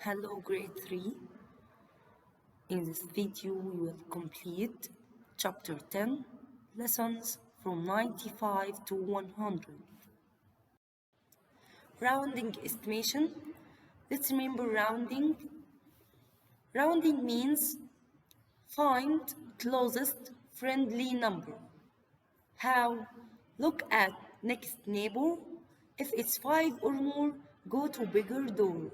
Hello grade 3. In this video we will complete chapter 10 lessons from 95 to 100. Rounding estimation. Let's remember rounding. Rounding means find closest friendly number. How? Look at next neighbor. If it's 5 or more, go to bigger door.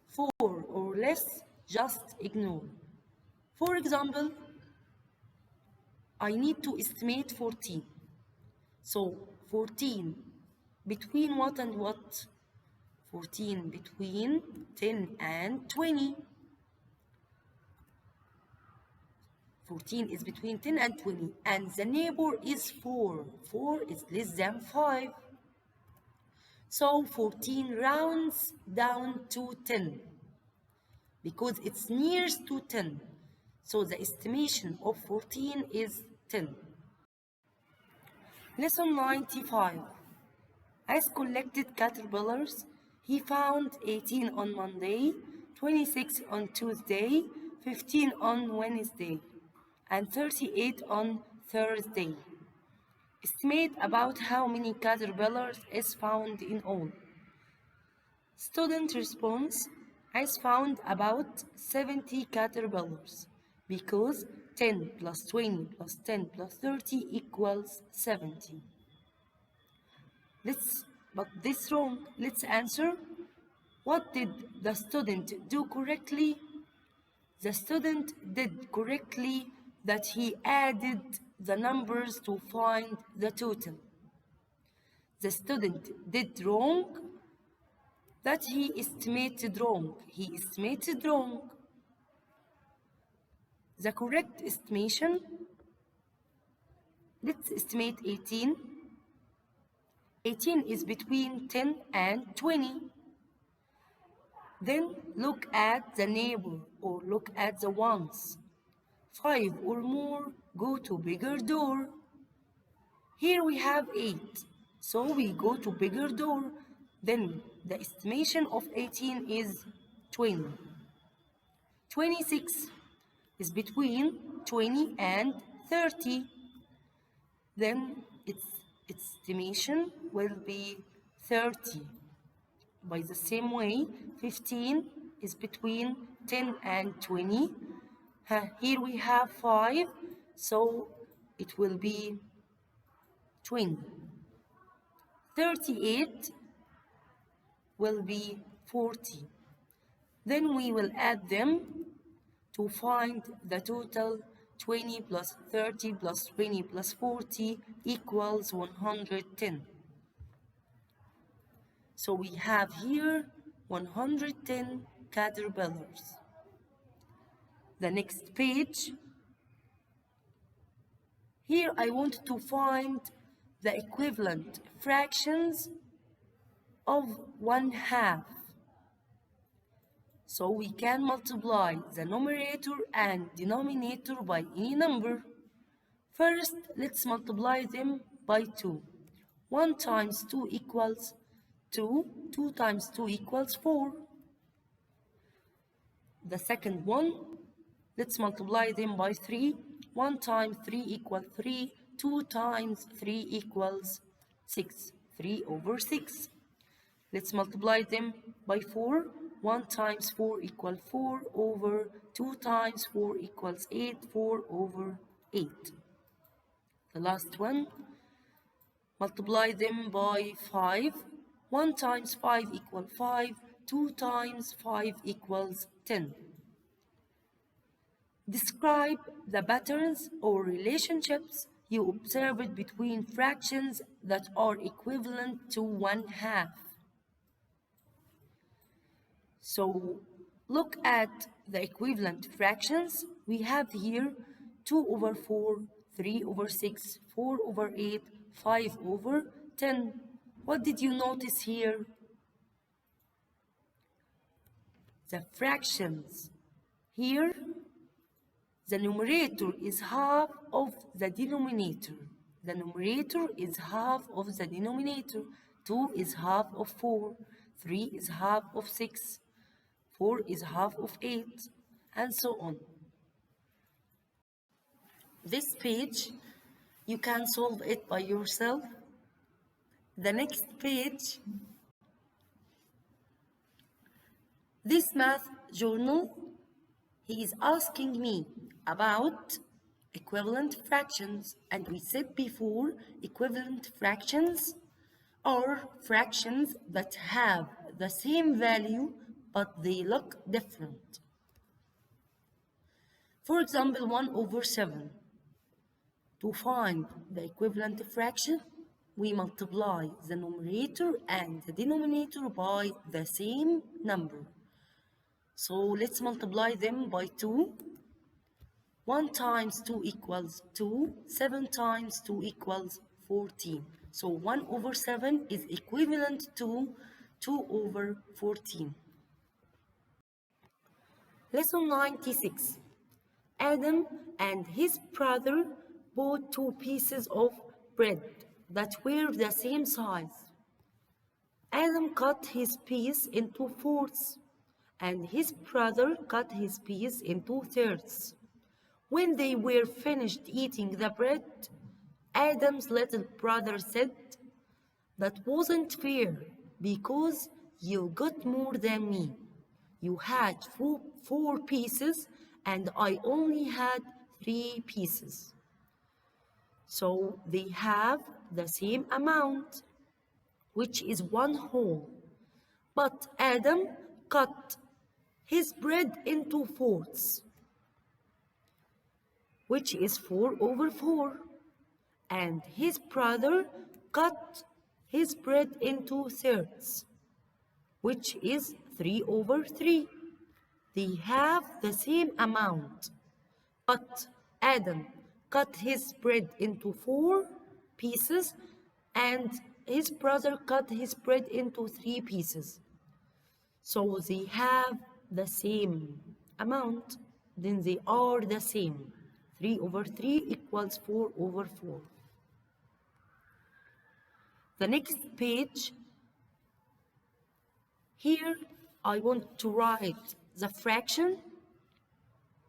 4 or less, just ignore. For example, I need to estimate 14. So 14 between what and what? 14 between 10 and 20. 14 is between 10 and 20. And the neighbor is 4. 4 is less than 5. So 14 rounds down to 10 because it's nearest to 10. So the estimation of 14 is 10. Lesson 95. As collected caterpillars, he found 18 on Monday, 26 on Tuesday, 15 on Wednesday, and 38 on Thursday. Estimate about how many caterpillars is found in all. Student response: as found about 70 caterpillars because 10 plus 20 plus 10 plus 30 equals 70. But this wrong. Let's answer. What did the student do correctly? The student did correctly that he added the numbers to find the total. The student did wrong that he estimated wrong. He estimated wrong. The correct estimation, let's estimate 18. 18 is between 10 and 20. Then look at the neighbor or look at the ones. 5 or more, go to bigger door. Here we have 8, so we go to bigger door. Then the estimation of 18 is 20. 26 is between 20 and 30. Then its estimation will be 30. By the same way, 15 is between 10 and 20. Here we have 5, so it will be 20. 38 will be 40. Then we will add them to find the total. 20 plus 30 plus 20 plus 40 equals 110. So we have here 110 caterpillars. The next page. Here I want to find the equivalent fractions of 1/2. So we can multiply the numerator and denominator by any number. First, let's multiply them by 2. 1 times 2 equals 2. 2 times 2 equals 4. The second one, let's multiply them by 3. 1 times 3 equals 3. 2 times 3 equals 6. 3 over 6. Let's multiply them by 4. 1 times 4 equals 4 over 2 times 4 equals 8. 4 over 8. The last one, multiply them by 5. 1 times 5 equals 5. 2 times 5 equals 10. Describe the patterns or relationships you observed between fractions that are equivalent to 1/2. So look at the equivalent fractions. We have here 2 over 4, 3 over 6, 4 over 8, 5 over 10. What did you notice here? The fractions. Here, the numerator is half of the denominator. The numerator is half of the denominator. 2 is half of 4. 3 is half of 6. 4 is half of 8, and so on. This page, you can solve it by yourself. The next page, this math journal, he is asking me about equivalent fractions, and we said before, equivalent fractions are fractions that have the same value but they look different. For example, 1 over 7. To find the equivalent fraction, we multiply the numerator and the denominator by the same number. So let's multiply them by 2. 1 times 2 equals 2. 7 times 2 equals 14. So 1 over 7 is equivalent to 2 over 14. Lesson 96. Adam and his brother bought 2 pieces of bread that were the same size. Adam cut his piece into fourths, and his brother cut his piece into thirds. When they were finished eating the bread, Adam's little brother said, "That wasn't fair, because you got more than me. You had four pieces, and I only had 3 pieces." So they have the same amount, which is 1 whole. But Adam cut his bread into fourths, which is 4 over 4. And his brother cut his bread into thirds, which is 3 over 3. They have the same amount, but Adam cut his bread into 4 pieces and his brother cut his bread into 3 pieces. So they have the same amount, then they are the same. 3 over 3 equals 4 over 4. The next page, here I want to write the fraction,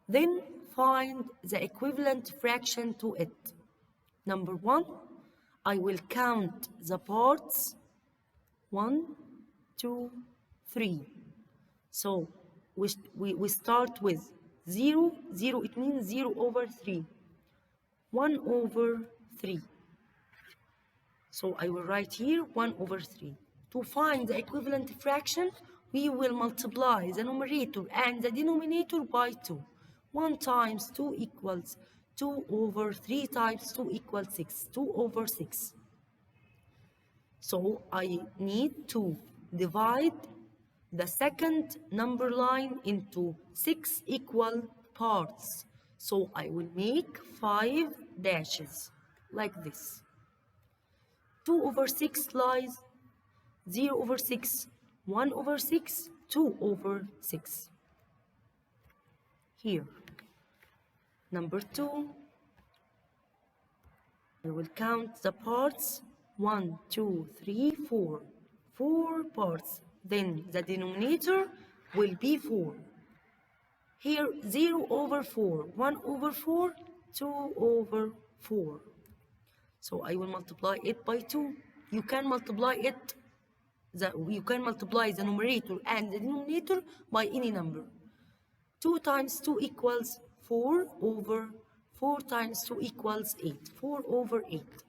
then find the equivalent fraction to it. Number 1, I will count the parts. 1, 2, 3. So we start with 0, 0, it means 0 over 3. 1 over 3. So I will write here 1 over 3. To find the equivalent fraction, we will multiply the numerator and the denominator by 2. 1 times 2 equals 2 over 3 times 2 equals 6. 2 over 6. So I need to divide the second number line into 6 equal parts. So I will make 5 dashes like this. 2 over 6 lies 0 over 6, 1 over 6, 2 over 6. Here. Number 2, I will count the parts. 1, 2, 3, 4. 4 parts. Then the denominator will be 4. Here 0 over 4, 1 over 4, 2 over 4. So I will multiply it by 2. You can multiply the numerator and the denominator by any number. 2 times 2 equals 4 over 4 times 2 equals 8. 4 over 8.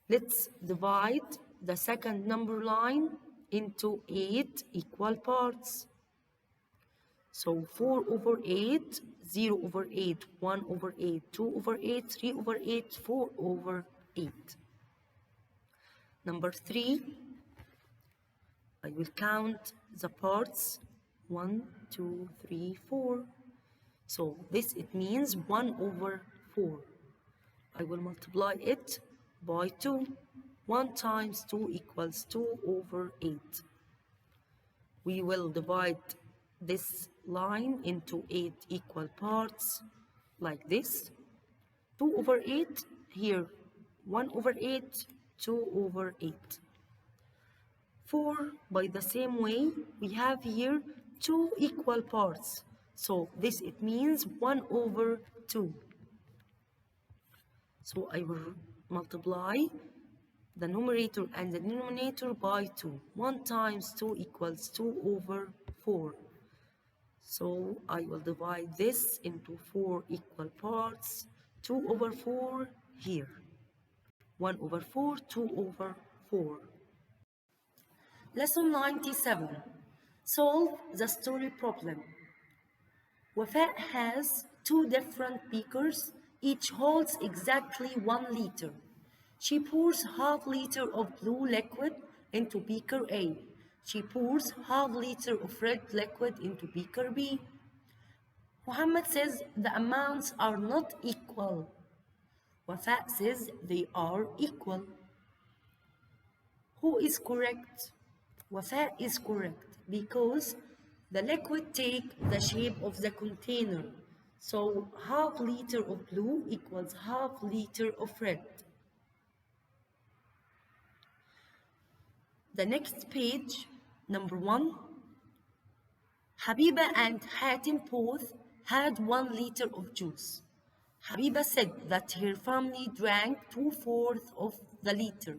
Let's divide the second number line into 8 equal parts. So 4 over 8, 0 over 8, 1 over 8, 2 over 8, 3 over 8, 4 over 8. Number 3, I will count the parts. 1, 2, 3, 4. So this, it means 1 over 4. I will multiply it by 2. 1 times 2 equals 2 over 8. We will divide this line into 8 equal parts like this. 2 over 8, here 1 over 8, 2 over 8. 4, by the same way, we have here two equal parts. So this it means 1 over 2. So I will multiply the numerator and the denominator by 2. 1 times 2 equals 2 over 4. So I will divide this into 4 equal parts. 2 over 4 here. 1 over 4, 2 over 4. Lesson 97. Solve the story problem. Wafa has two different beakers. Each holds exactly 1 liter. She pours half liter of blue liquid into beaker A. She pours half liter of red liquid into beaker B. Muhammad says the amounts are not equal. Wafa says they are equal. Who is correct? Wafa is correct because the liquid take the shape of the container. So half liter of blue equals half liter of red. The next page, number 1. Habiba and Hatim both had 1 liter of juice. Habiba said that her family drank 2/4 of the liter.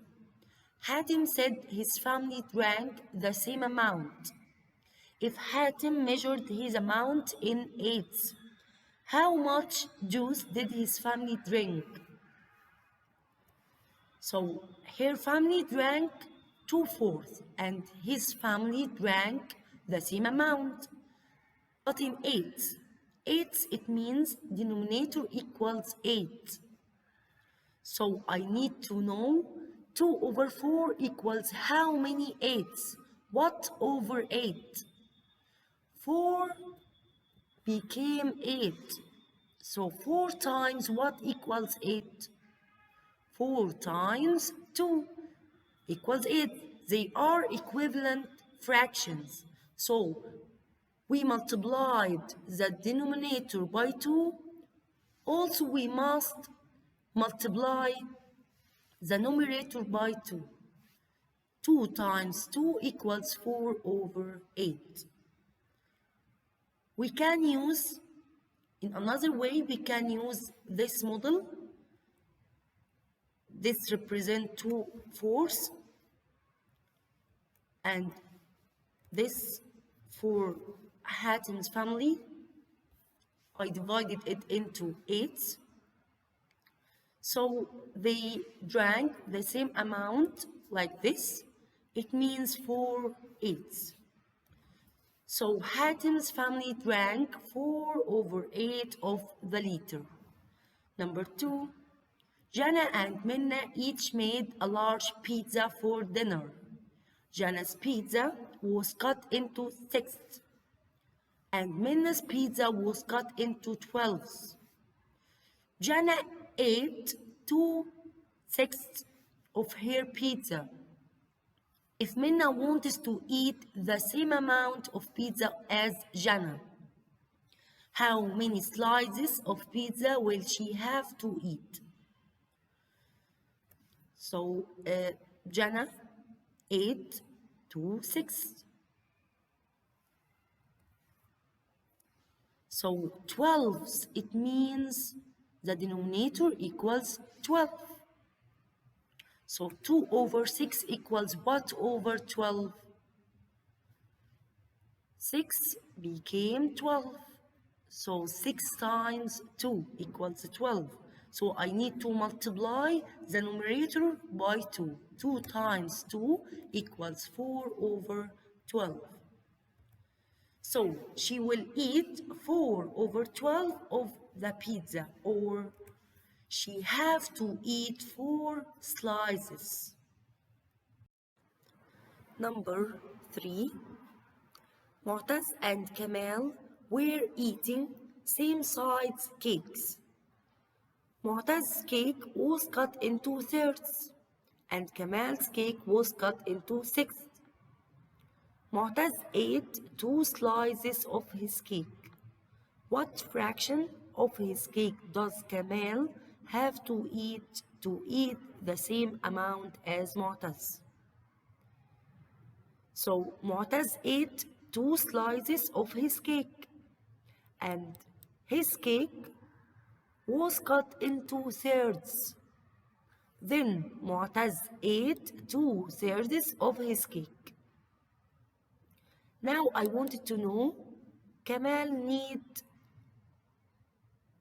Hatim said his family drank the same amount. If Hatim measured his amount in eighths, how much juice did his family drink? So her family drank 2/4 and his family drank the same amount. But in eighths, it means denominator equals 8. So I need to know 2 over 4 equals how many eighths? What over 8? 4 became 8. So 4 times what equals 8? 4 times 2 equals 8. They are equivalent fractions. So we multiplied the denominator by 2. Also we must multiply the numerator by 2. 2 times 2 equals 4 over 8. We can use, in another way, we can use this model. This represents 2/4 and this for Hatim's family. I divided it into 8. So they drank the same amount like this. It means 4 eighths. So Hatim's family drank 4 over 8 of the liter. Number 2, Jana and Minna each made a large pizza for dinner. Jana's pizza was cut into 6ths and Minna's pizza was cut into 12ths. Jana ate 2/6 of her pizza. If Minna wants to eat the same amount of pizza as Jana, how many slices of pizza will she have to eat? So Jana ate 2/6. So 12ths, it means the denominator equals 12. So 2 over 6 equals what over 12? 6 became 12. So 6 times 2 equals 12. So I need to multiply the numerator by 2. 2 times 2 equals 4 over 12. So she will eat 4 over 12 of the pizza, or she have to eat 4 slices. Number 3, Mu'taz and Kamal were eating same size cakes. Mu'taz's cake was cut into thirds and Kamal's cake was cut into sixths. Mu'taz ate 2 slices of his cake. What fraction of his cake does Kamal have to eat the same amount as Mu'taz? So Mu'taz ate 2 slices of his cake, and his cake was cut into thirds. Then Mu'taz ate 2/3 of his cake. Now I wanted to know, Kamal need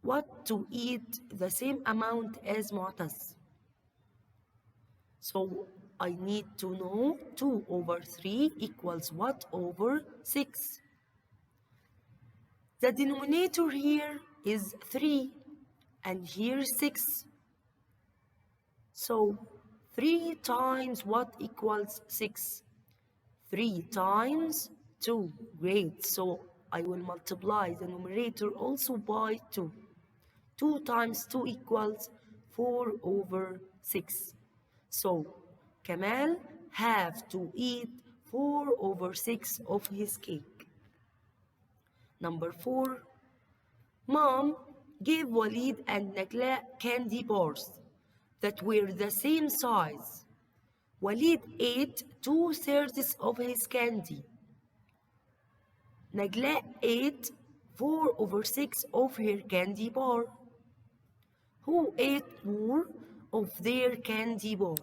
what to eat the same amount as Mu'taz. So I need to know 2/3 equals what over 6. The denominator here is 3 and here 6. So 3 times what equals 6? 3 times 2. Great. So I will multiply the numerator also by 2. 2 times 2 equals 4/6. So Kamal have to eat 4/6 of his cake. Number 4. Mom gave Walid and Nagla candy bars that were the same size. Walid ate 2/3 of his candy. Nagla ate 4/6 of her candy bar. Who ate more of their candy bar?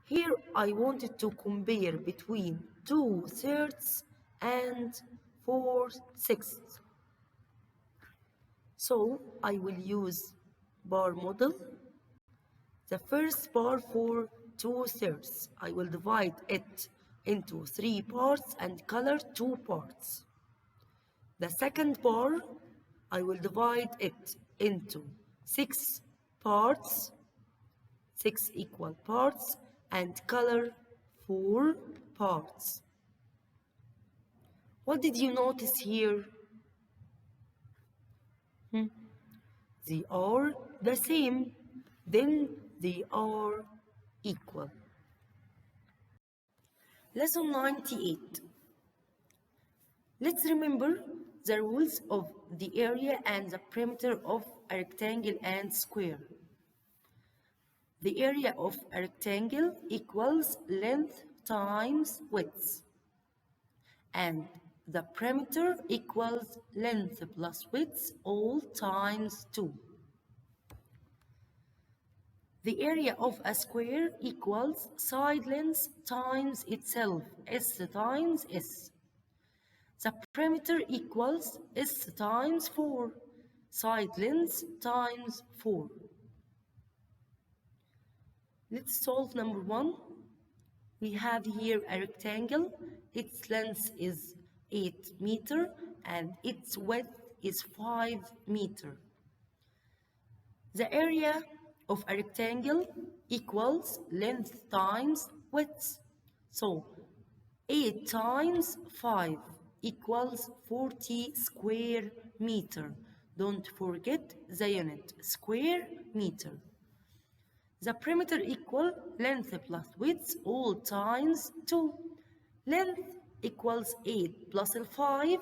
Here I wanted to compare between 2/3 and 4/6. So I will use bar model. The first bar for 2/3, I will divide it into 3 parts and color 2 parts. The second bar, I will divide it into 6 parts, 6 equal parts, and color 4 parts. What did you notice here? They are the same, then they are equal. Lesson 98. Let's remember the rules of the area and the perimeter of a rectangle and square. The area of a rectangle equals length times width, and the perimeter equals length plus width all times 2. The area of a square equals side length times itself, S times S. The perimeter equals S times 4, side length times 4. Let's solve number 1. We have here a rectangle. Its length is 8 meters and its width is 5 meters. The area of a rectangle equals length times width. So 8 times 5 equals 40 square meter. Don't forget the unit, square meter. The perimeter equal length plus width all times 2. Length equals 8 plus 5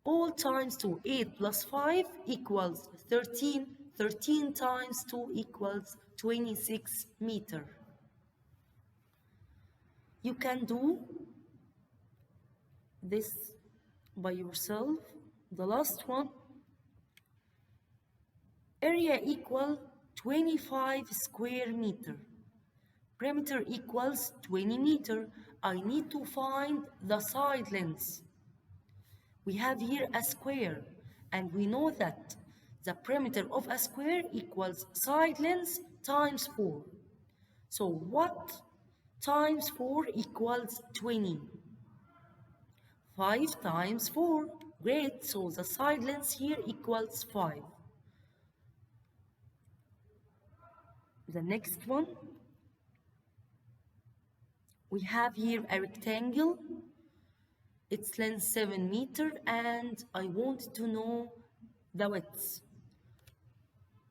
all times 2. 8 plus 5 equals 13. 13 times 2 equals 26 meter. You can do this by yourself. The last one. Area equal 25 square meter. Perimeter equals 20 meter. I need to find the side length. We have here a square, and we know that the perimeter of a square equals side length times 4. So what times 4 equals 20? 5 times 4. Great, so the side length here equals 5. The next one, we have here a rectangle. Its length 7 meters, and I want to know the width.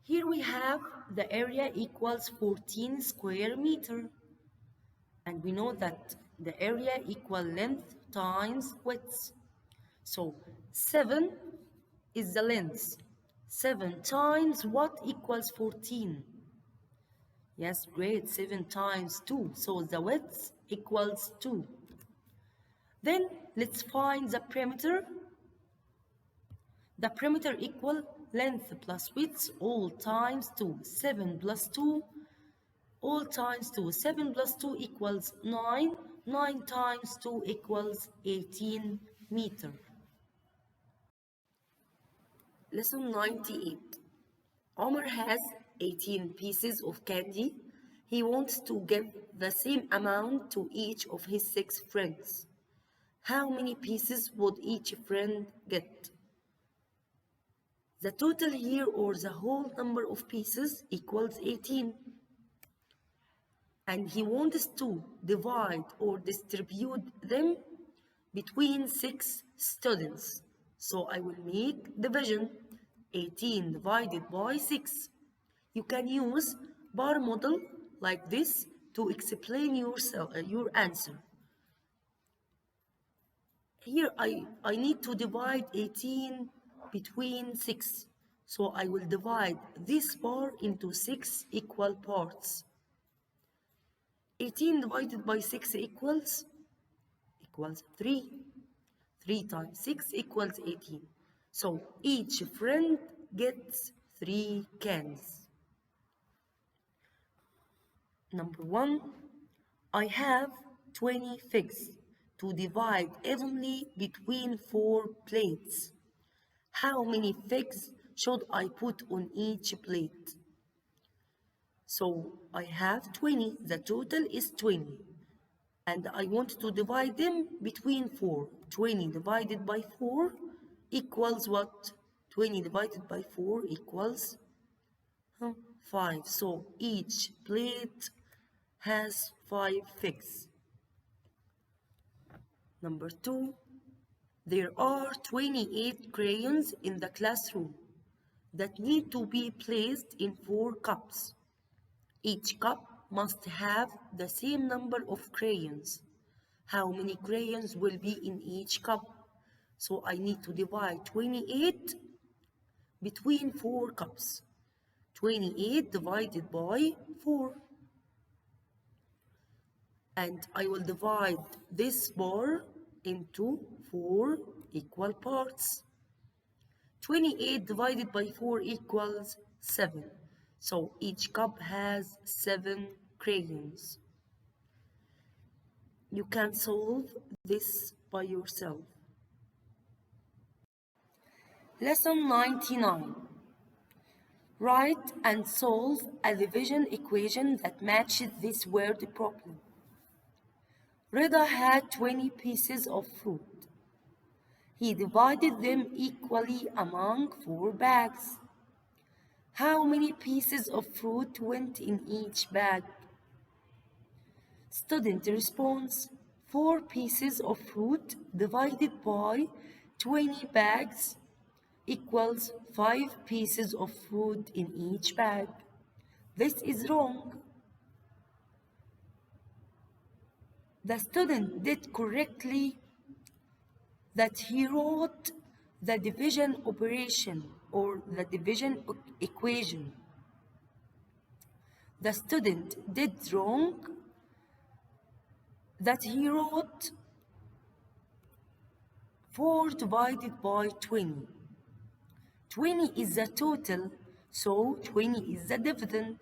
Here we have the area equals 14 square meter, and we know that the area equal length times width. So 7 is the length. 7 times what equals 14? Yes, great, 7 times 2. So the width equals 2. Then let's find the perimeter. The perimeter equal length plus width all times 2. 7 plus 2 all times 2. 7 plus 2 equals 9. 9 times 2 equals 18 meter. Lesson 98. Omar has 18 pieces of candy. He wants to give the same amount to each of his 6 friends. How many pieces would each friend get? The total here, or the whole number of pieces, equals 18. And he wants to divide or distribute them between 6 students. So I will make division. 18 divided by 6. You can use bar model like this to explain your answer. Here I need to divide 18 between 6. So I will divide this bar into 6 equal parts. 18 divided by 6 equals 3. 3 times 6 equals 18. So each friend gets 3 cans. Number 1, I have 20 figs to divide evenly between 4 plates. How many figs should I put on each plate? So I have 20, the total is 20. And I want to divide them between 4. 20 divided by 4 equals what? 20 divided by 4 equals 5. So each plate has 5 figs. Number 2, there are 28 crayons in the classroom that need to be placed in 4 cups. Each cup must have the same number of crayons. How many crayons will be in each cup? So I need to divide 28 between 4 cups. 28 divided by 4. And I will divide this bar into 4 equal parts. 28 divided by 4 equals 7. So each cup has 7 crayons. You can solve this by yourself. Lesson 99. Write and solve a division equation that matches this word problem. Rida had 20 pieces of fruit. He divided them equally among 4 bags. How many pieces of fruit went in each bag? Student response: 4 pieces of fruit divided by 20 bags equals 5 pieces of fruit in each bag. This is wrong. The student did correctly that he wrote the division operation or the division equation. The student did wrong that he wrote 4 divided by 20. 20 is the total, so 20 is the dividend.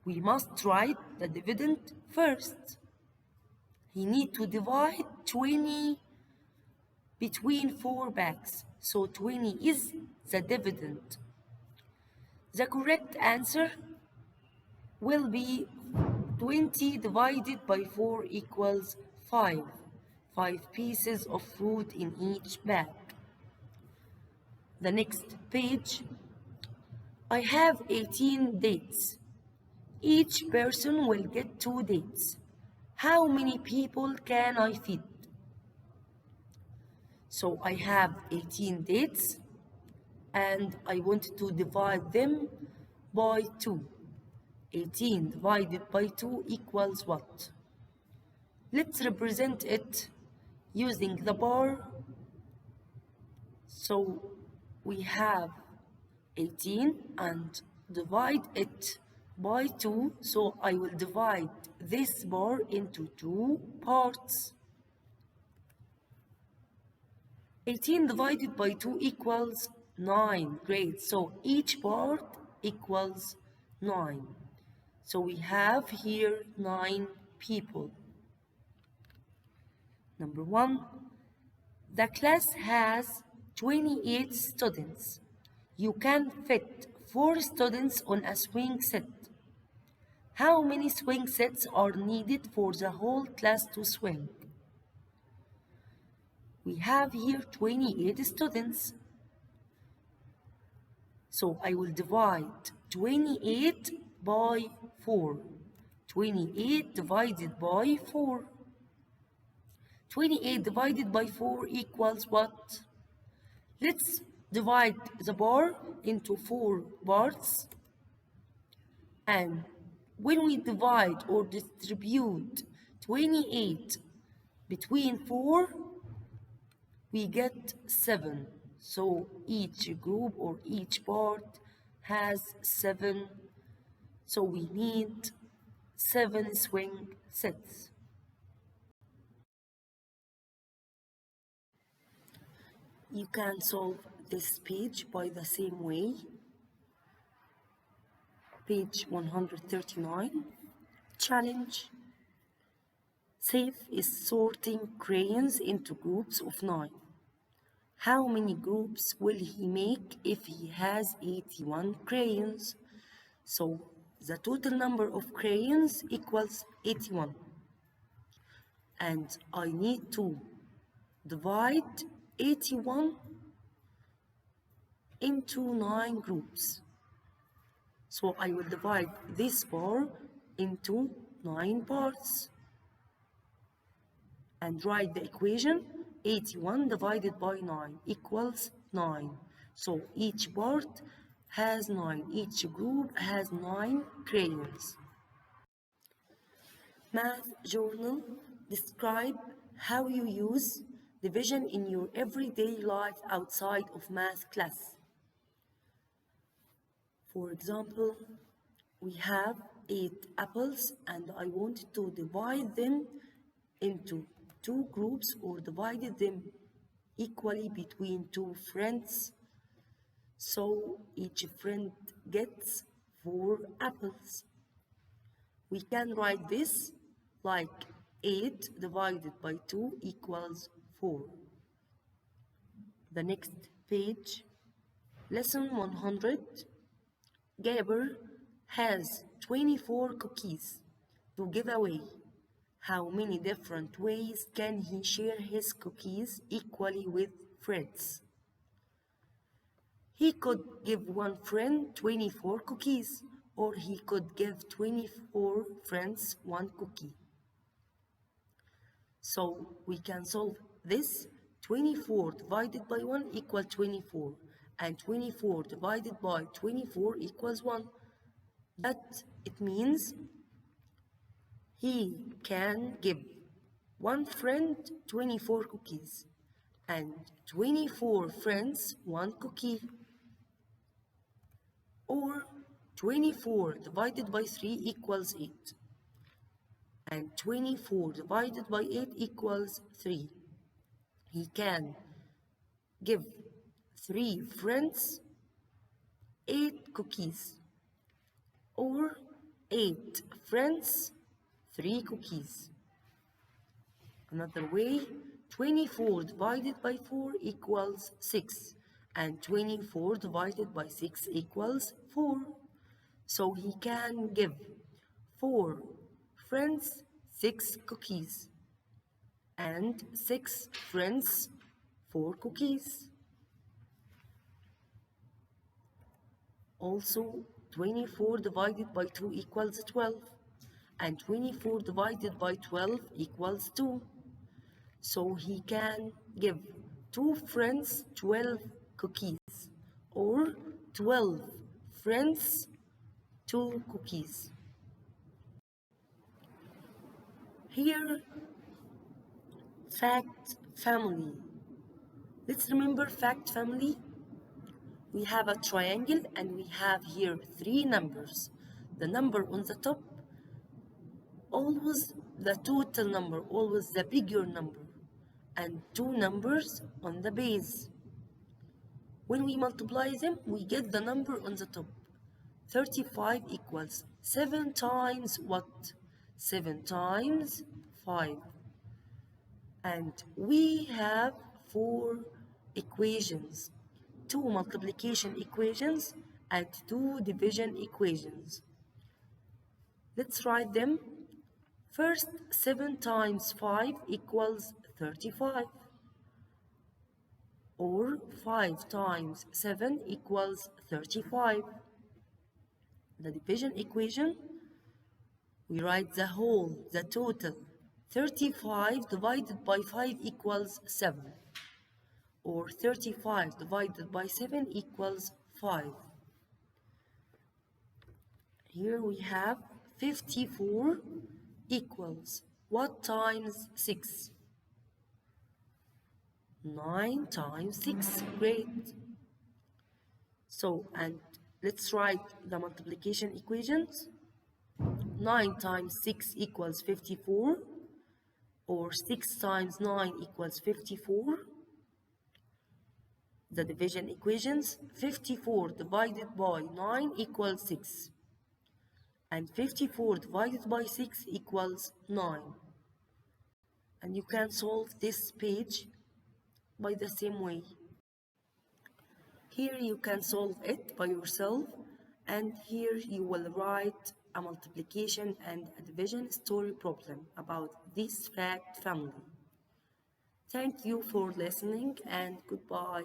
We must write the dividend first. He need to divide 20 between 4 bags, so 20 is the dividend. The correct answer will be 20 divided by 4 equals 5. 5 pieces of fruit in each bag. The next page. I have 18 dates. Each person will get 2 dates. How many people can I feed? So I have 18 dates and I want to divide them by 2. 18 divided by 2 equals what? Let's represent it using the bar. So we have 18 and divide it by 2. So I will divide this bar into 2 parts. 18 divided by 2 equals 9. Great. So each part equals 9. So we have here 9 people. Number 1. The class has 28 students. You can fit 4 students on a swing set. How many swing sets are needed for the whole class to swing? We have here 28 students. So I will divide 28 by 4. 28 divided by 4. 28 divided by 4 equals what? Let's divide the bar into 4 parts. And when we divide or distribute 28 between 4, we get 7. So each group or each part has 7. So we need 7 swing sets. You can solve this page by the same way. Page 139. Challenge. Saif is sorting crayons into groups of 9. How many groups will he make if he has 81 crayons? So the total number of crayons equals 81. And I need to divide 81 into 9 groups. So I will divide this bar into 9 parts and write the equation 81 divided by 9 equals 9. So each part has 9, each group has 9 crayons. Math journal. Describe how you use division in your everyday life outside of math class. For example, we have 8 apples and I wanted to divide them into 2 groups or divided them equally between 2 friends. So each friend gets 4 apples. We can write this like 8 divided by 2 equals 4. The next page, lesson 100. Gaber has 24 cookies to give away. How many different ways can he share his cookies equally with friends? He could give one friend 24 cookies, or he could give 24 friends one cookie. So we can solve this. 24 divided by 1 equals 24, and 24 divided by 24 equals 1. That it means he can give one friend 24 cookies and 24 friends one cookie. Or 24 divided by 3 equals 8. And 24 divided by 8 equals 3. He can give 3 friends 8 cookies. Or 8 friends 3 cookies. Another way, 24 divided by 4 equals 6. And 24 divided by 6 equals 4. So he can give 4 friends 6 cookies and 6 friends 4 cookies. Also, 24 divided by 2 equals 12, and 24 divided by 12 equals 2. So he can give 2 friends 12 cookies, or 12 friends 2 cookies. Here, fact family. Let's remember fact family. We have a triangle and we have here 3 numbers. The number on the top, always the total number, always the bigger number. and two numbers on the base. When we multiply them, we get the number on the top. 35 equals 7 times what? 7 times 5. And we have 4 equations, 2 multiplication equations and 2 division equations. Let's write them. First, 7 times 5 equals 35. Or 5 times 7 equals 35. The division equation, we write the whole, the total. 35 divided by 5 equals 7. Or 35 divided by 7 equals 5. Here we have 54 equals what times 6? 9 times 6. Great. So, and let's write the multiplication equations. 9 times 6 equals 54, or 6 times 9 equals 54. The division equations, 54 divided by 9 equals 6. And 54 divided by 6 equals 9. And you can solve this page by the same way. Here you can solve it by yourself, and here you will write a multiplication and a division story problem about this fact family. Thank you for listening and goodbye.